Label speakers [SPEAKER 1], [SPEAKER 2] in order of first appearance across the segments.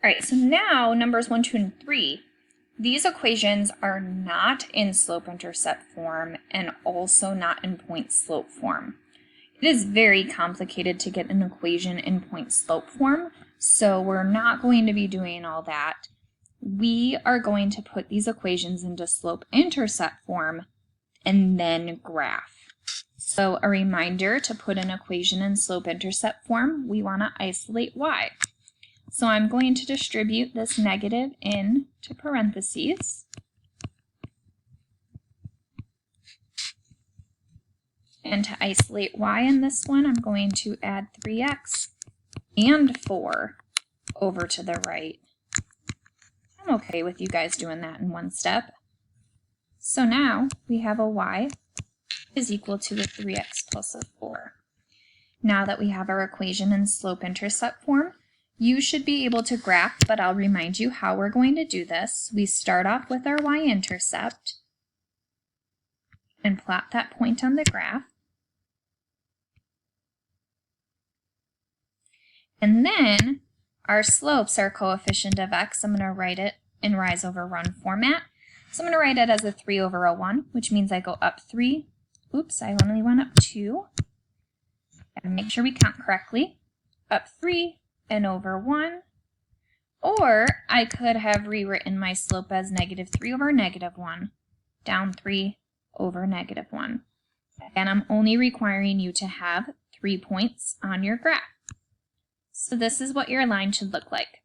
[SPEAKER 1] All right, so now numbers 1, 2, and 3. These equations are not in slope-intercept form and also not in point-slope form. It is very complicated to get an equation in point-slope form, so we're not going to be doing all that. We are going to put these equations into slope-intercept form and then graph. So a reminder to put an equation in slope-intercept form, we want to isolate y. So I'm going to distribute this negative into parentheses. And to isolate y in this one, I'm going to add 3x and 4 over to the right. I'm okay with you guys doing that in one step. So now we have a y is equal to a 3x plus a 4. Now that we have our equation in slope-intercept form, you should be able to graph, but I'll remind you how we're going to do this. We start off with our y-intercept and plot that point on the graph. And then our slopes are coefficient of x. I'm going to write it in rise over run format. So I'm going to write it as a 3 over a 1, which means I go up 3. Oops, I only went up 2. And make sure we count correctly. Up 3 and over 1. Or I could have rewritten my slope as negative 3 over negative 1, down 3 over negative 1. And I'm only requiring you to have 3 points on your graph. So this is what your line should look like.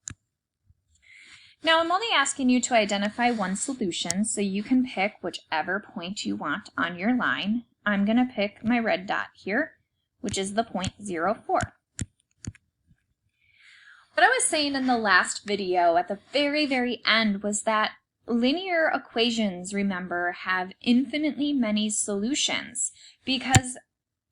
[SPEAKER 1] Now I'm only asking you to identify one solution, so you can pick whichever point you want on your line. I'm going to pick my red dot here, which is the point 0, 4. What I was saying in the last video at the very end was that linear equations, remember, have infinitely many solutions because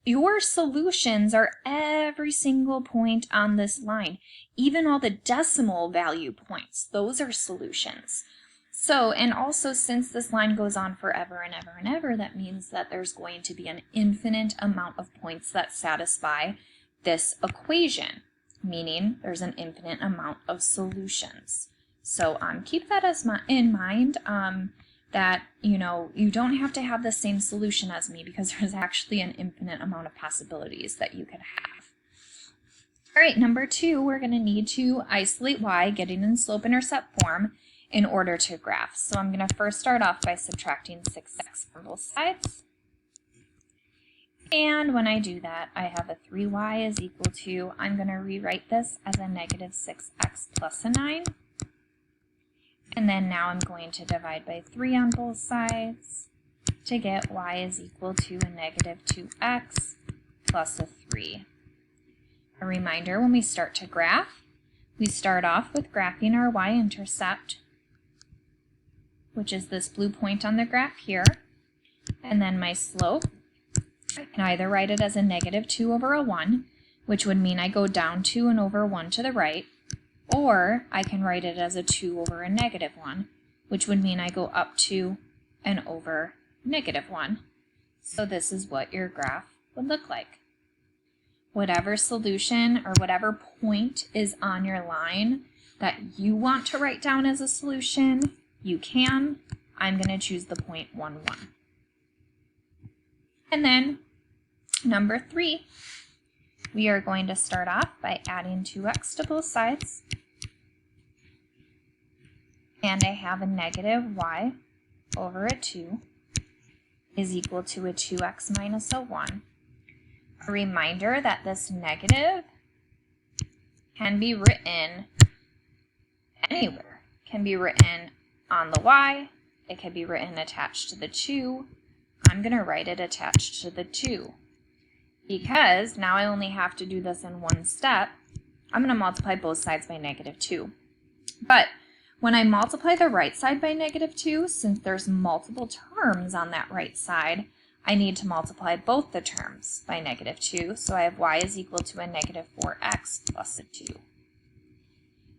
[SPEAKER 1] your solutions are every single point on this line. Even all the decimal value points, those are solutions. So, and also since this line goes on forever and ever and ever, that means that there's going to be an infinite amount of points that satisfy this equation, meaning there's an infinite amount of solutions. So keep that in mind. That, you don't have to have the same solution as me because there's actually an infinite amount of possibilities that you could have. All right, number 2, we're going to need to isolate y, getting in slope-intercept form, in order to graph. So I'm going to first start off by subtracting 6x from both sides. And when I do that, I have a 3y is equal to, I'm going to rewrite this as a negative 6x plus a 9. And then now I'm going to divide by 3 on both sides to get y is equal to a negative 2x plus a 3. A reminder, when we start to graph, we start off with graphing our y-intercept, which is this blue point on the graph here, and then my slope. I can either write it as a negative 2 over a 1, which would mean I go down 2 and over 1 to the right, or I can write it as a 2 over a negative 1, which would mean I go up 2 and over negative 1. So this is what your graph would look like. Whatever solution or whatever point is on your line that you want to write down as a solution, you can. I'm going to choose the point 1, 1. And then number 3, we are going to start off by adding 2x to both sides. And I have a negative y over a 2 is equal to a 2x minus a 1. A reminder that this negative can be written anywhere. It can be written on the y. It can be written attached to the 2. I'm going to write it attached to the 2. Because now I only have to do this in one step, I'm going to multiply both sides by negative 2. But when I multiply the right side by negative 2, since there's multiple terms on that right side, I need to multiply both the terms by negative 2. So I have y is equal to a negative 4x plus a 2.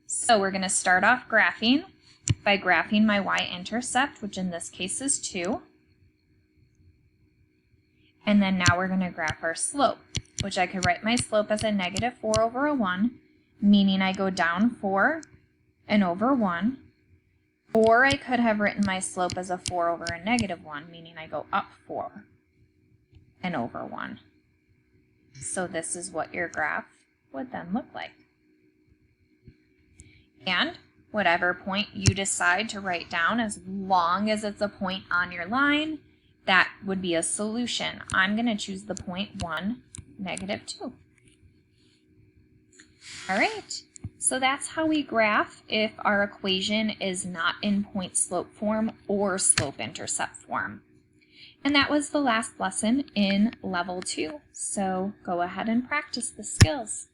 [SPEAKER 1] So we're going to start off graphing by graphing my y-intercept, which in this case is 2. And then now we're going to graph our slope, which I could write my slope as a negative 4 over a 1, meaning I go down 4 and over 1. Or I could have written my slope as a 4 over a negative 1, meaning I go up 4 and over 1. So this is what your graph would then look like. And whatever point you decide to write down, as long as it's a point on your line, that would be a solution. I'm going to choose the point 1, negative 2. All right, so that's how we graph if our equation is not in point-slope form or slope-intercept form. And that was the last lesson in level 2. So go ahead and practice the skills.